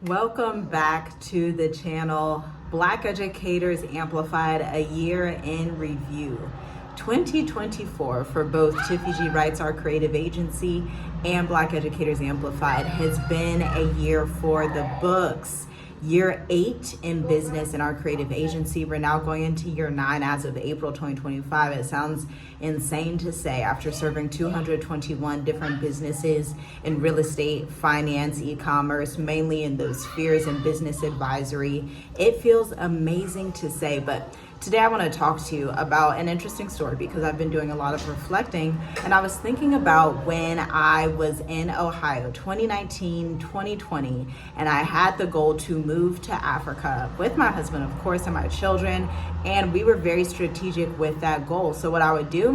Welcome back to the channel, Black Educators Amplified, a year in review. 2024 for both Tiffy G Writes, our creative agency, and Black Educators Amplified has been a year for the books. Year 8 in business in our creative agency. We're now going into year 9 as of April 2025. It sounds insane to say after serving 221 different businesses in real estate, finance, e-commerce, mainly in those spheres and business advisory. It feels amazing to say, but today I want to talk to you about an interesting story because I've been doing a lot of reflecting, and I was thinking about when I was in Ohio, 2019, 2020, and I had the goal to move to Africa with my husband, of course, and my children, and we were very strategic with that goal. So what I would do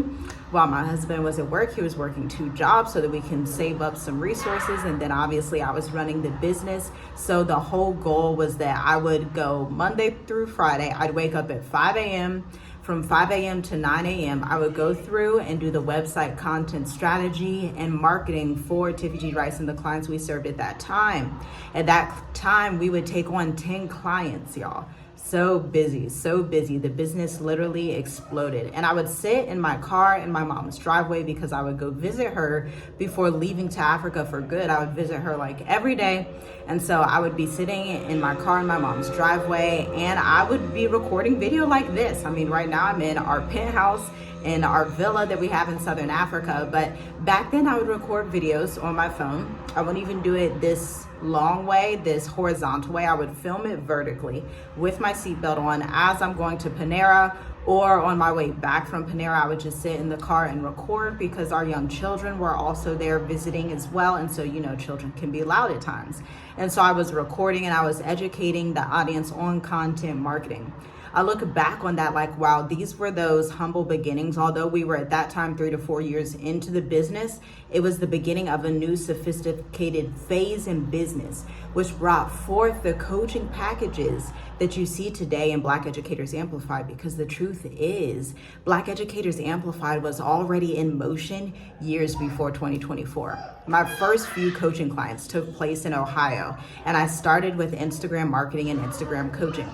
while my husband was at work, he was working 2 jobs so that we can save up some resources, and then obviously I was running the business. So the whole goal was that I would go Monday through Friday. I'd wake up at 5 a.m. From 5 a.m. to 9 a.m., I would go through and do the website content strategy and marketing for Tiffy G Writes and the clients we served at that time. At that time, we would take on 10 clients, y'all. So busy, so busy. The business literally exploded. And I would sit in my car in my mom's driveway because I would go visit her before leaving to Africa for good. I would visit her like every day. And so I would be sitting in my car in my mom's driveway and I would be recording video like this. I mean, right now I'm in our penthouse in our villa that we have in Southern Africa. But back then I would record videos on my phone. I wouldn't even do it this long way, this horizontal way. I would film it vertically with my seatbelt on as I'm going to Panera, or on my way back from Panera, I would just sit in the car and record because our young children were also there visiting as well. And so, you know, children can be loud at times. And so I was recording and I was educating the audience on content marketing. I look back on that like, wow, these were those humble beginnings. Although we were at that time 3 to 4 years into the business, it was the beginning of a new sophisticated phase in business, which brought forth the coaching packages that you see today in Black Educators Amplified. Because the truth is, Black Educators Amplified was already in motion years before 2024. My first few coaching clients took place in Ohio, and I started with Instagram marketing and Instagram coaching.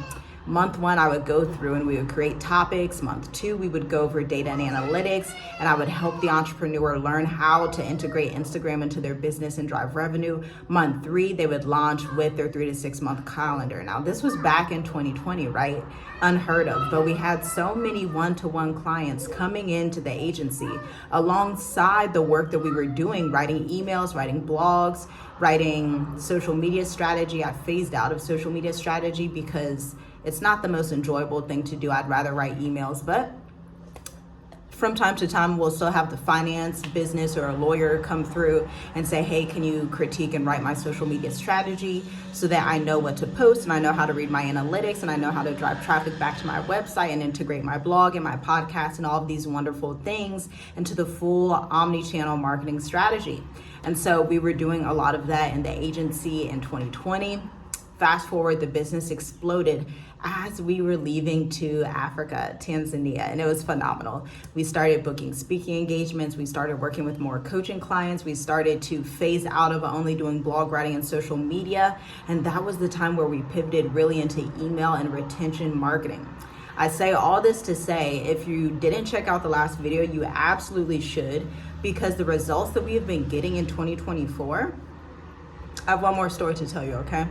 Month 1, I would go through and we would create topics. Month 2, we would go over data and analytics, and I would help the entrepreneur learn how to integrate Instagram into their business and drive revenue. Month 3, they would launch with their 3 to 6 month calendar. Now, this was back in 2020, right? Unheard of, but we had so many one-to-one clients coming into the agency alongside the work that we were doing, writing emails, writing blogs, writing social media strategy. I phased out of social media strategy because it's not the most enjoyable thing to do. I'd rather write emails, but from time to time, we'll still have the finance business or a lawyer come through and say, hey, can you critique and write my social media strategy so that I know what to post and I know how to read my analytics and I know how to drive traffic back to my website and integrate my blog and my podcast and all of these wonderful things into the full omni-channel marketing strategy. And so we were doing a lot of that in the agency in 2020. Fast forward, the business exploded as we were leaving to Africa, Tanzania, and it was phenomenal. We started booking speaking engagements. We started working with more coaching clients. We started to phase out of only doing blog writing and social media. And that was the time where we pivoted really into email and retention marketing. I say all this to say, if you didn't check out the last video, you absolutely should, because the results that we have been getting in 2024, I have one more story to tell you, okay?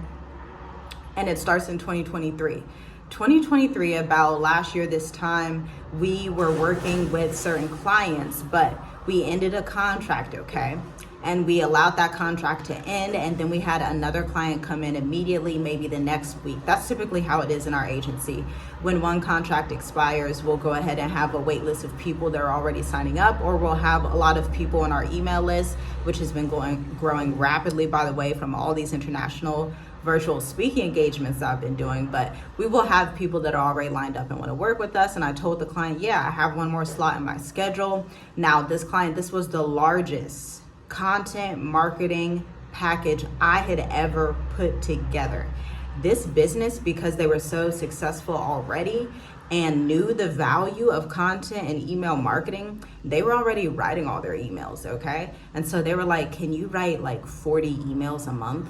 And it starts in 2023. 2023, about last year this time, we were working with certain clients, but we ended a contract, okay? And we allowed that contract to end, and then we had another client come in immediately, maybe the next week. That's typically how it is in our agency. When one contract expires, we'll go ahead and have a wait list of people that are already signing up, or we'll have a lot of people on our email list, which has been growing rapidly, by the way, from all these international virtual speaking engagements that I've been doing. But we will have people that are already lined up and want to work with us. And I told the client, yeah, I have one more slot in my schedule. Now, this client, this was the largest content marketing package I had ever put together. This business, because they were so successful already and knew the value of content and email marketing, they were already writing all their emails, okay? And so they were like, can you write like 40 emails a month?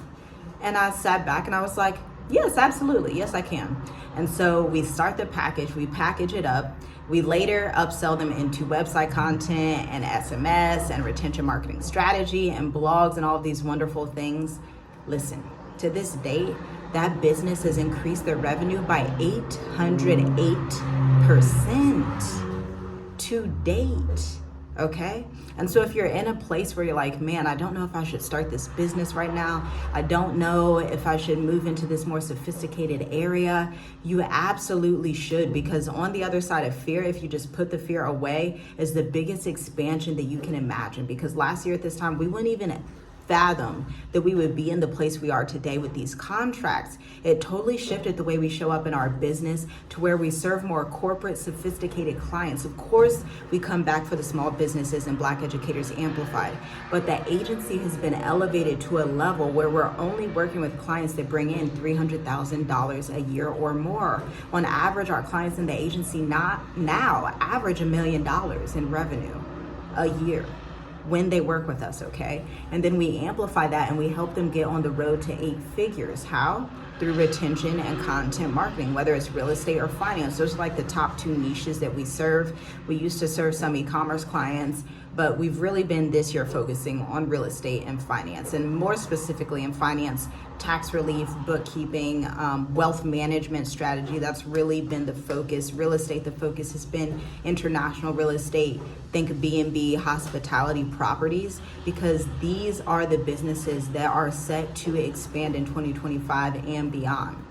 And I sat back and I was like, yes, absolutely. Yes, I can. And so we start the package, we package it up. We later upsell them into website content and SMS and retention marketing strategy and blogs and all of these wonderful things. Listen, to this date, that business has increased their revenue by 808% to date. Okay? And so if you're in a place where you're like, man, I don't know if I should start this business right now, I don't know if I should move into this more sophisticated area, you absolutely should, because on the other side of fear, if you just put the fear away, is the biggest expansion that you can imagine. Because last year at this time, we wouldn't even fathom that we would be in the place we are today with these contracts. It totally shifted the way we show up in our business to where we serve more corporate, sophisticated clients. Of course, we come back for the small businesses and Black Educators Amplified, but that agency has been elevated to a level where we're only working with clients that bring in $300,000 a year or more. On average, our clients in the agency now average $1 million in revenue a year when they work with us, okay? And then we amplify that and we help them get on the road to 8 figures. How? Through retention and content marketing, whether it's real estate or finance. Those are like the top 2 niches that we serve. We used to serve some e-commerce clients, but we've really been this year focusing on real estate and finance, and more specifically in finance, tax relief, bookkeeping, wealth management strategy. That's really been the focus. Real estate, the focus has been international real estate. Think B&B, hospitality properties, because these are the businesses that are set to expand in 2025 and beyond.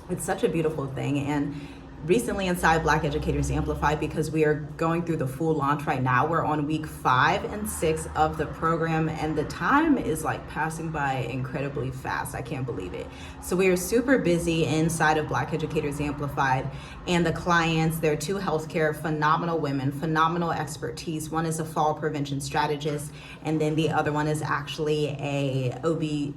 It's such a beautiful thing. And recently inside Black Educators Amplified, because we are going through the full launch right now, we're on week 5 and 6 of the program, and the time is like passing by incredibly fast. I can't believe it. So we are super busy inside of Black Educators Amplified, and the clients, they're 2 healthcare, phenomenal women, phenomenal expertise. One is a fall prevention strategist, and then the other one is actually a OBGYN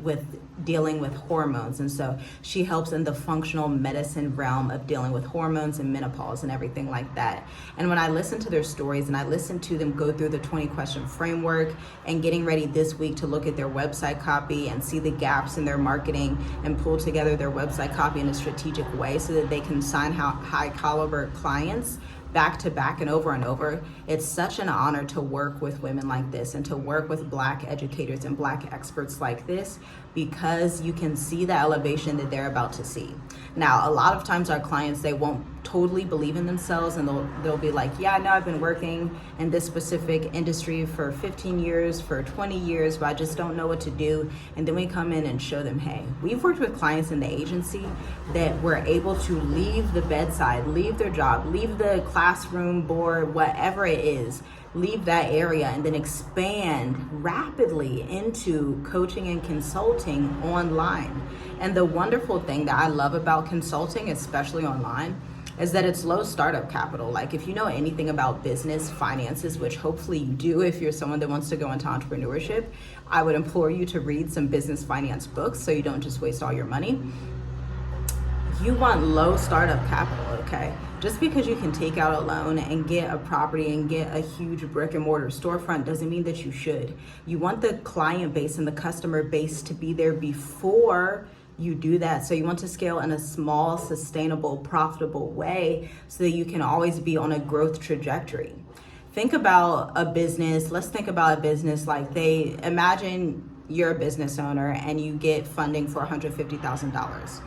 with dealing with hormones. And so she helps in the functional medicine realm of dealing with hormones and menopause and everything like that. And when I listen to their stories and I listen to them go through the 20-question framework and getting ready this week to look at their website copy and see the gaps in their marketing and pull together their website copy in a strategic way so that they can sign high caliber clients back to back and over, it's such an honor to work with women like this and to work with Black educators and Black experts like this, because you can see the elevation that they're about to see. Now, a lot of times our clients, they won't totally believe in themselves, and they'll be like, yeah, I know I've been working in this specific industry for 15 years, for 20 years, but I just don't know what to do. And then we come in and show them, hey, we've worked with clients in the agency that were able to leave the bedside, leave their job, leave the classroom board, whatever it is, leave that area and then expand rapidly into coaching and consulting online. And the wonderful thing that I love about consulting, especially online, is that it's low startup capital. Like, if you know anything about business, finances, which hopefully you do if you're someone that wants to go into entrepreneurship, I would implore you to read some business finance books so you don't just waste all your money. You want low startup capital, okay? Just because you can take out a loan and get a property and get a huge brick and mortar storefront doesn't mean that you should. You want the client base and the customer base to be there before you do that. So you want to scale in a small, sustainable, profitable way so that you can always be on a growth trajectory. Think about a business. Let's think about a business like imagine you're a business owner and you get funding for $150,000.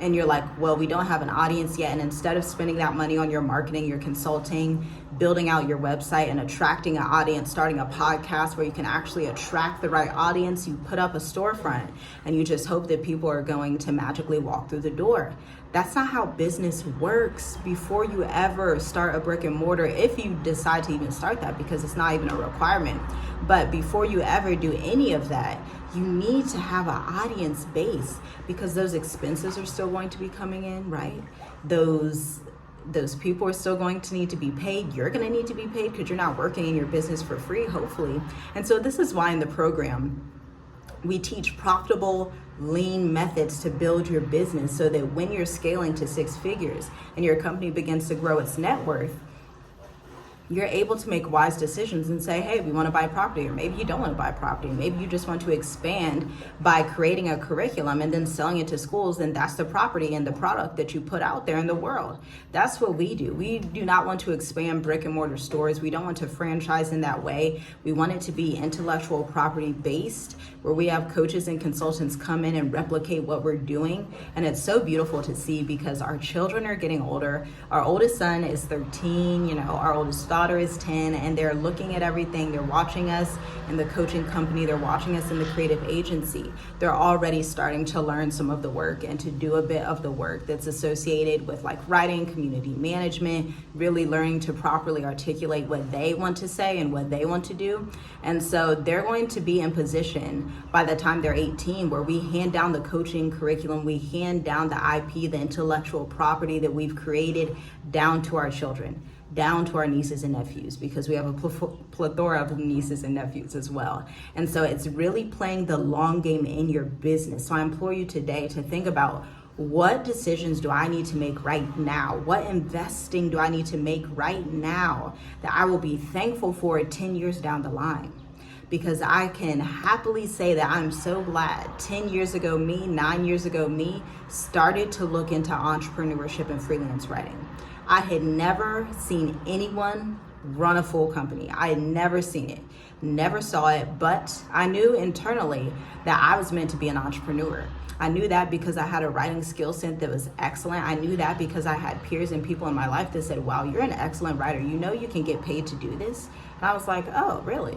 And you're like, well, we don't have an audience yet. And instead of spending that money on your marketing, your consulting, building out your website and attracting an audience, starting a podcast where you can actually attract the right audience, you put up a storefront and you just hope that people are going to magically walk through the door. That's not how business works before you ever start a brick and mortar, if you decide to even start that, because it's not even a requirement. But before you ever do any of that, you need to have an audience base, because those expenses are still going to be coming in, right? Those people are still going to need to be paid. You're going to need to be paid because you're not working in your business for free, hopefully. And so this is why in the program, we teach profitable, lean methods to build your business so that when you're scaling to 6 figures and your company begins to grow its net worth, you're able to make wise decisions and say, hey, we want to buy property, or maybe you don't want to buy property. Maybe you just want to expand by creating a curriculum and then selling it to schools, and that's the property and the product that you put out there in the world. That's what we do. We do not want to expand brick and mortar stores. We don't want to franchise in that way. We want it to be intellectual property based, where we have coaches and consultants come in and replicate what we're doing. And it's so beautiful to see, because our children are getting older. Our oldest son is 13, our oldest daughter is 10, and they're looking at everything. They're watching us in the coaching company. They're watching us in the creative agency. They're already starting to learn some of the work and to do a bit of the work that's associated with like writing, community management, really learning to properly articulate what they want to say and what they want to do. And so they're going to be in position by the time they're 18, where we hand down the coaching curriculum, we hand down the IP, the intellectual property that we've created, down to our children, down to our nieces and nephews, because we have a plethora of nieces and nephews as well. And so it's really playing the long game in your business. So I implore you today to think about, what decisions do I need to make right now? What investing do I need to make right now that I will be thankful for 10 years down the line? Because I can happily say that I'm so glad 10 years ago me, 9 years ago me, started to look into entrepreneurship and freelance writing. I had never seen anyone run a full company. I had never seen it, never saw it, but I knew internally that I was meant to be an entrepreneur. I knew that because I had a writing skill set that was excellent. I knew that because I had peers and people in my life that said, wow, you're an excellent writer. You can get paid to do this. And I was like, oh, really?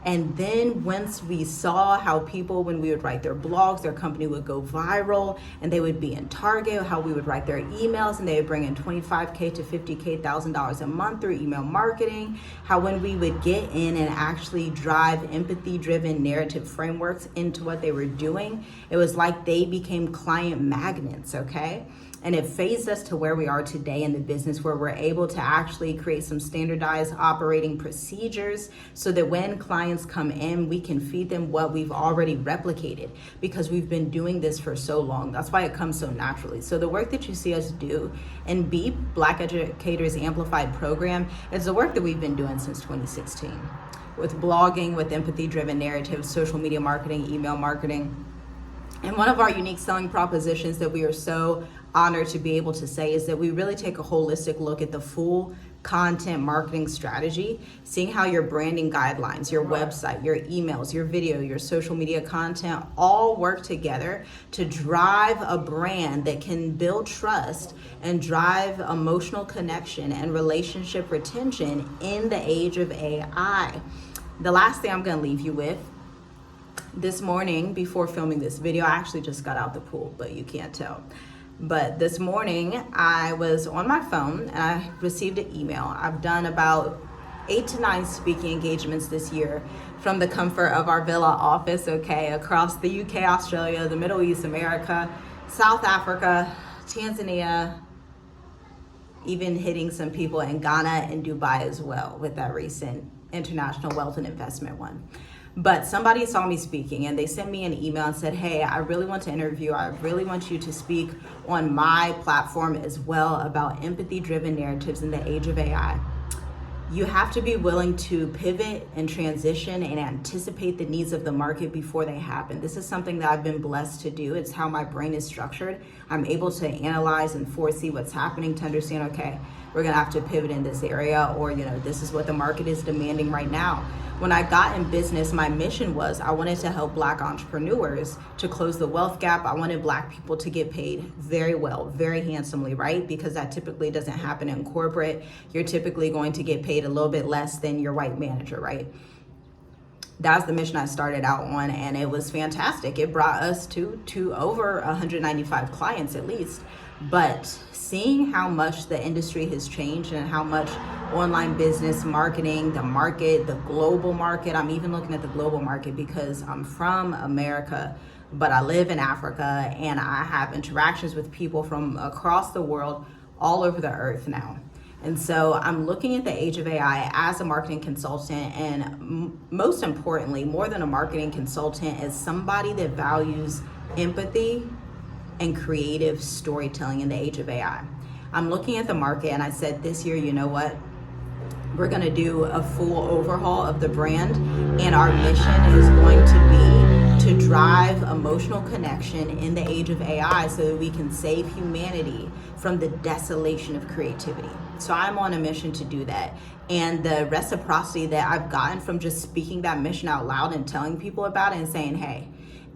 And then once we saw how people, when we would write their blogs, their company would go viral and they would be in Target, how we would write their emails and they would bring in $25K to $50K a month through email marketing, how when we would get in and actually drive empathy-driven narrative frameworks into what they were doing, it was like they became client magnets, okay? And it phased us to where we are today in the business, where we're able to actually create some standardized operating procedures so that when clients come in, we can feed them what we've already replicated, because we've been doing this for so long. That's why it comes so naturally. So the work that you see us do in BEAP, Black Educators Amplified program, is the work that we've been doing since 2016 with blogging, with empathy-driven narratives, social media marketing, email marketing. And one of our unique selling propositions that we are so honored to be able to say is that we really take a holistic look at the full content marketing strategy, seeing how your branding guidelines, your website, your emails, your video, your social media content all work together to drive a brand that can build trust and drive emotional connection and relationship retention in the age of AI. The last thing I'm going to leave you with, this morning before filming this video, I actually just got out the pool, but you can't tell. But this morning I was on my phone and I received an email. I've done about 8 to 9 speaking engagements this year from the comfort of our villa office, okay, across the UK, Australia, the Middle East, America, South Africa, Tanzania, even hitting some people in Ghana and Dubai as well with that recent International Wealth and Investment one. But somebody saw me speaking and they sent me an email and said, hey, I really want to interview. I really want you to speak on my platform as well about empathy-driven narratives in the age of AI. You have to be willing to pivot and transition and anticipate the needs of the market before they happen. This is something that I've been blessed to do. It's how my brain is structured. I'm able to analyze and foresee what's happening to understand, okay, we're gonna have to pivot in this area, or this is what the market is demanding right now. When I got in business, my mission was I wanted to help Black entrepreneurs to close the wealth gap. I wanted Black people to get paid very well, very handsomely, right? Because that typically doesn't happen in corporate. You're typically going to get paid a little bit less than your white manager, right? That's the mission I started out on, and it was fantastic. It brought us to over 195 clients at least. But seeing how much the industry has changed and how much online business marketing, the market, the global market, I'm even looking at the global market because I'm from America, but I live in Africa and I have interactions with people from across the world, all over the earth now. And so I'm looking at the age of AI as a marketing consultant, and most importantly, more than a marketing consultant, as somebody that values empathy and creative storytelling in the age of AI. I'm looking at the market and I said this year, you know what? We're going to do a full overhaul of the brand, and our mission is going to be to drive emotional connection in the age of AI so that we can save humanity from the desolation of creativity. So I'm on a mission to do that. And the reciprocity that I've gotten from just speaking that mission out loud and telling people about it and saying, hey,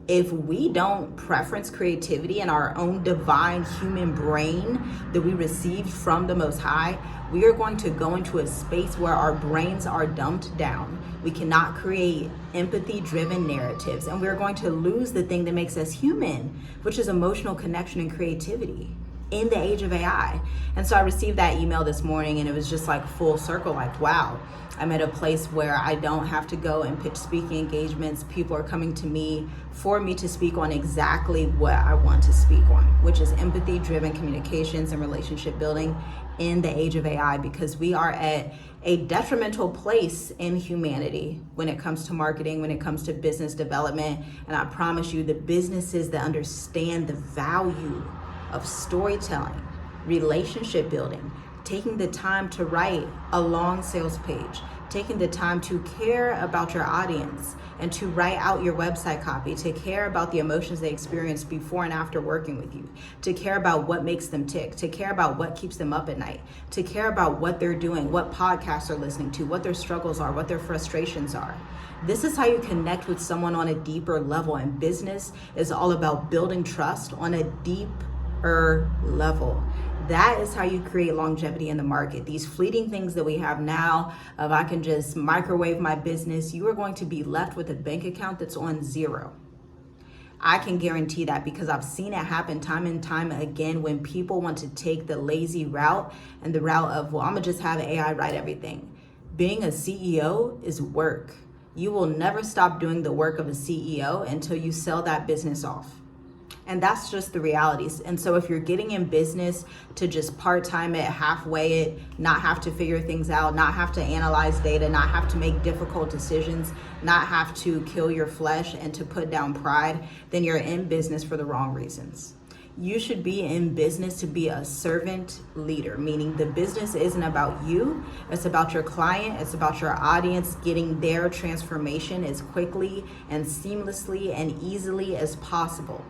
if we don't preference creativity in our own divine human brain that we received from the Most High, we are going to go into a space where our brains are dumbed down. We cannot create empathy-driven narratives, and we're going to lose the thing that makes us human, which is emotional connection and creativity in the age of AI. And so I received that email this morning, and it was just like full circle, like, wow, I'm at a place where I don't have to go and pitch speaking engagements. People are coming to me for me to speak on exactly what I want to speak on, which is empathy-driven communications and relationship building in the age of AI, because we are at a detrimental place in humanity when it comes to marketing, when it comes to business development. And I promise you, the businesses that understand the value of storytelling, relationship building, taking the time to write a long sales page, taking the time to care about your audience and to write out your website copy, to care about the emotions they experience before and after working with you, to care about what makes them tick, to care about what keeps them up at night, to care about what they're doing, what podcasts they're listening to, what their struggles are, what their frustrations are. This is how you connect with someone on a deeper level, and business is all about building trust on a deeper level. That is how you create longevity in the market. These fleeting things that we have now, if I can just microwave my business, you are going to be left with a bank account that's on zero. I can guarantee that, because I've seen it happen time and time again when people want to take the lazy route and the route of, well, I'm gonna just have AI write everything. Being a CEO is work. You will never stop doing the work of a CEO until you sell that business off. And that's just the realities. And so if you're getting in business to just part-time it, halfway it, not have to figure things out, not have to analyze data, not have to make difficult decisions, not have to kill your flesh and to put down pride, then you're in business for the wrong reasons. You should be in business to be a servant leader, meaning the business isn't about you, it's about your client, it's about your audience getting their transformation as quickly and seamlessly and easily as possible.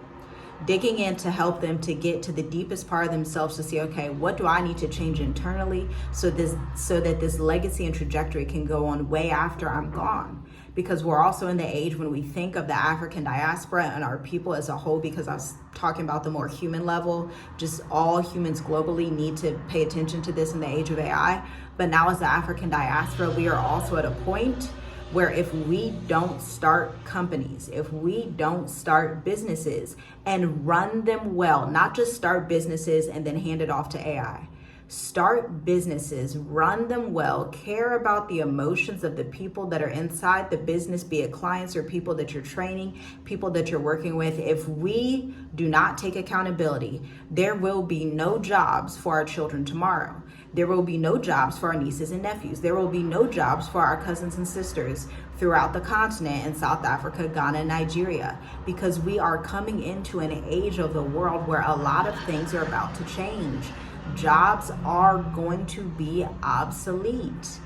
Digging in to help them to get to the deepest part of themselves to see, okay, what do I need to change internally so that this legacy and trajectory can go on way after I'm gone. Because we're also in the age when we think of the African diaspora and our people as a whole, because I was talking about the more human level, just all humans globally need to pay attention to this in the age of AI. But now as the African diaspora, we are also at a point where if we don't start companies, if we don't start businesses and run them well, not just start businesses and then hand it off to AI, start businesses, run them well, care about the emotions of the people that are inside the business, be it clients or people that you're training, people that you're working with. If we do not take accountability, there will be no jobs for our children tomorrow. There will be no jobs for our nieces and nephews. There will be no jobs for our cousins and sisters throughout the continent in South Africa, Ghana, and Nigeria, because we are coming into an age of the world where a lot of things are about to change. Jobs are going to be obsolete.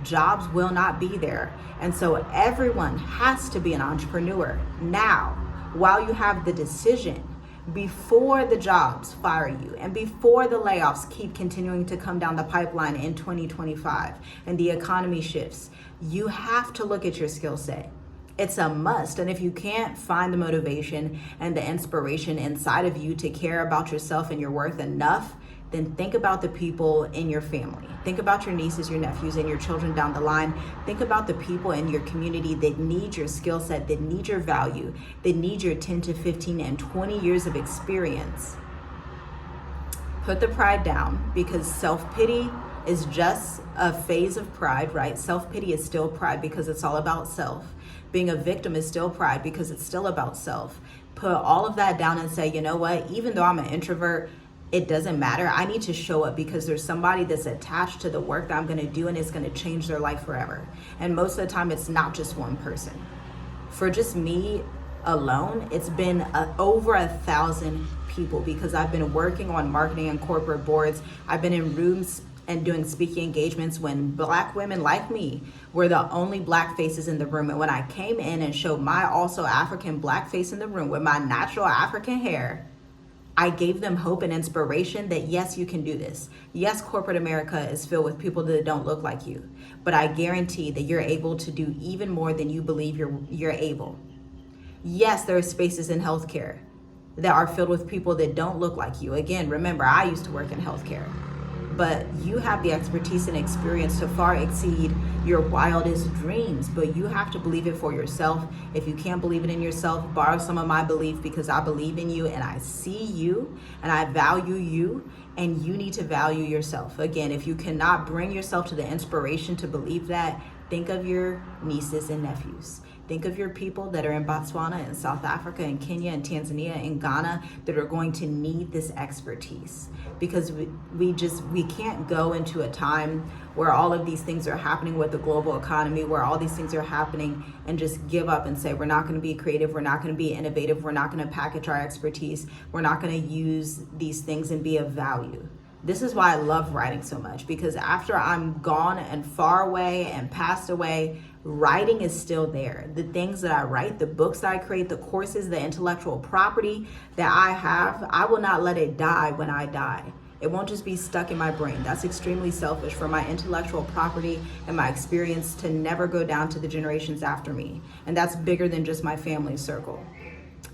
Jobs will not be there. And so everyone has to be an entrepreneur now, while you have the decision, before the jobs fire you and before the layoffs keep continuing to come down the pipeline in 2025 and the economy shifts. You have to look at your skill set. It's a must. And if you can't find the motivation and the inspiration inside of you to care about yourself and your worth enough, then think about the people in your family. Think about your nieces, your nephews, and your children down the line. Think about the people in your community that need your skill set, that need your value, that need your 10 to 15 and 20 years of experience. Put the pride down, because self-pity is just a phase of pride, right? Self-pity is still pride because it's all about self. Being a victim is still pride because it's still about self. Put all of that down and say, you know what, even though I'm an introvert, it doesn't matter. I need to show up because there's somebody that's attached to the work that I'm going to do, and it's going to change their life forever. And most of the time, it's not just one person. For just me alone, it's been over 1,000 people, because I've been working on marketing and corporate boards. I've been in rooms and doing speaking engagements when Black women like me were the only Black faces in the room. And when I came in and showed my also African Black face in the room with my natural African hair, I gave them hope and inspiration that yes, you can do this. Yes, corporate America is filled with people that don't look like you, but I guarantee that you're able to do even more than you believe you're able. Yes, there are spaces in healthcare that are filled with people that don't look like you. Again, remember, I used to work in healthcare, but you have the expertise and experience to far exceed your wildest dreams, but you have to believe it for yourself. If you can't believe it in yourself, borrow some of my belief, because I believe in you and I see you and I value you, and you need to value yourself. Again, if you cannot bring yourself to the inspiration to believe that, think of your nieces and nephews. Think of your people that are in Botswana and South Africa and Kenya and Tanzania and Ghana that are going to need this expertise, because we can't go into a time where all of these things are happening with the global economy, where all these things are happening, and just give up and say, we're not going to be creative, we're not going to be innovative, we're not going to package our expertise, we're not going to use these things and be of value. This is why I love writing so much, because after I'm gone and far away and passed away, writing is still there. The things that I write, the books that I create, the courses, the intellectual property that I have, I will not let it die when I die. It won't just be stuck in my brain. That's extremely selfish for my intellectual property and my experience to never go down to the generations after me. And that's bigger than just my family circle.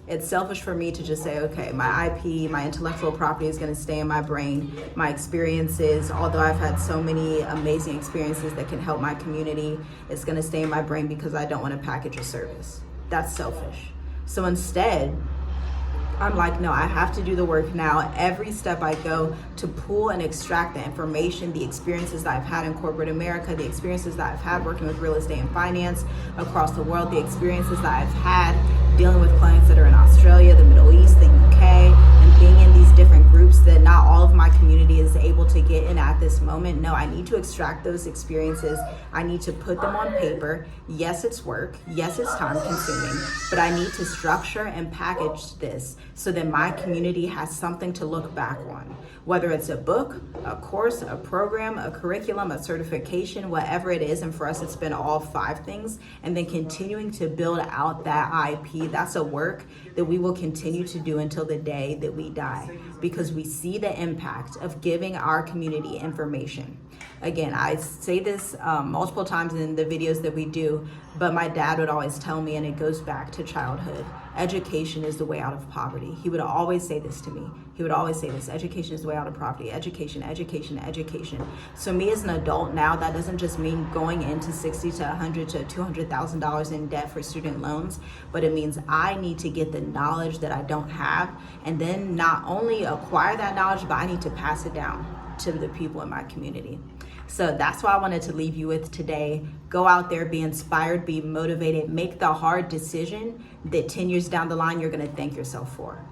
It's selfish for me to just say, okay, my IP, my intellectual property is going to stay in my brain. My experiences, although I've had so many amazing experiences that can help my community, it's going to stay in my brain because I don't want to package a service. That's selfish. So instead, I'm like, no, I have to do the work now. Every step I go to pull and extract the information, the experiences that I've had in corporate America, the experiences that I've had working with real estate and finance across the world, the experiences that I've had dealing with clients that are in Australia, the Middle East, the UK, and being in these different groups that not all of my community is able to get in at this moment. No, I need to extract those experiences. I need to put them on paper. Yes, it's work. Yes, it's time consuming, but I need to structure and package this so that my community has something to look back on. Whether it's a book, a course, a program, a curriculum, a certification, whatever it is. And for us, it's been all 5 things. And then continuing to build out that IP. That's a work that we will continue to do until the day that we die, because we see the impact of giving our community information. Again, I say this multiple times in the videos that we do, but my dad would always tell me, and it goes back to childhood, education is the way out of poverty. He would always say this to me. He would always say this: education is the way out of poverty. Education, education, education. So me as an adult now, that doesn't just mean going into $60,000 to $100,000 to $200,000 in debt for student loans, but it means I need to get the knowledge that I don't have, and then not only acquire that knowledge, but I need to pass it down to the people in my community. So that's what I wanted to leave you with today. Go out there, be inspired, be motivated, make the hard decision that 10 years down the line, you're gonna thank yourself for.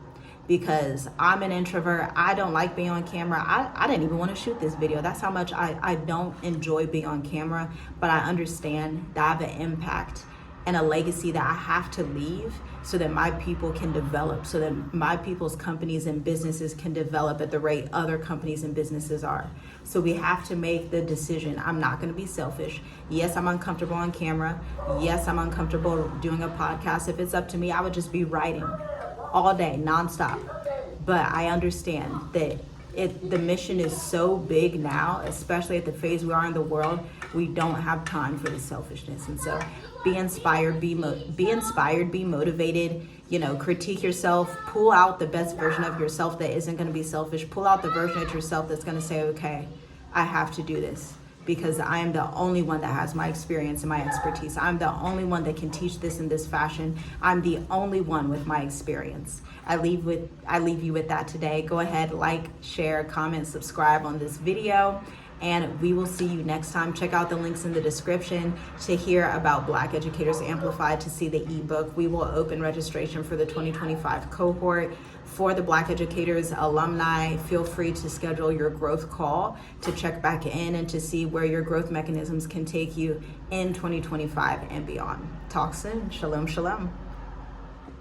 Because I'm an introvert, I don't like being on camera. I didn't even want to shoot this video. That's how much I don't enjoy being on camera, but I understand that I have an impact and a legacy that I have to leave so that my people can develop, so that my people's companies and businesses can develop at the rate other companies and businesses are. So we have to make the decision. I'm not going to be selfish. Yes, I'm uncomfortable on camera. Yes, I'm uncomfortable doing a podcast. If it's up to me, I would just be writing all day, nonstop. But I understand that the mission is so big now, especially at the phase we are in the world, we don't have time for the selfishness. And so be inspired, be motivated, critique yourself, pull out the best version of yourself that isn't going to be selfish, pull out the version of yourself that's going to say, okay, I have to do this, because I am the only one that has my experience and my expertise. I'm the only one that can teach this in this fashion. I'm the only one with my experience. I leave you with that today. Go ahead, like, share, comment, subscribe on this video, and we will see you next time. Check out the links in the description to hear about Black Educators Amplified, to see the ebook. We will open registration for the 2025 cohort. For the Black Educators alumni, feel free to schedule your growth call to check back in and to see where your growth mechanisms can take you in 2025 and beyond. Talk soon. Shalom, shalom.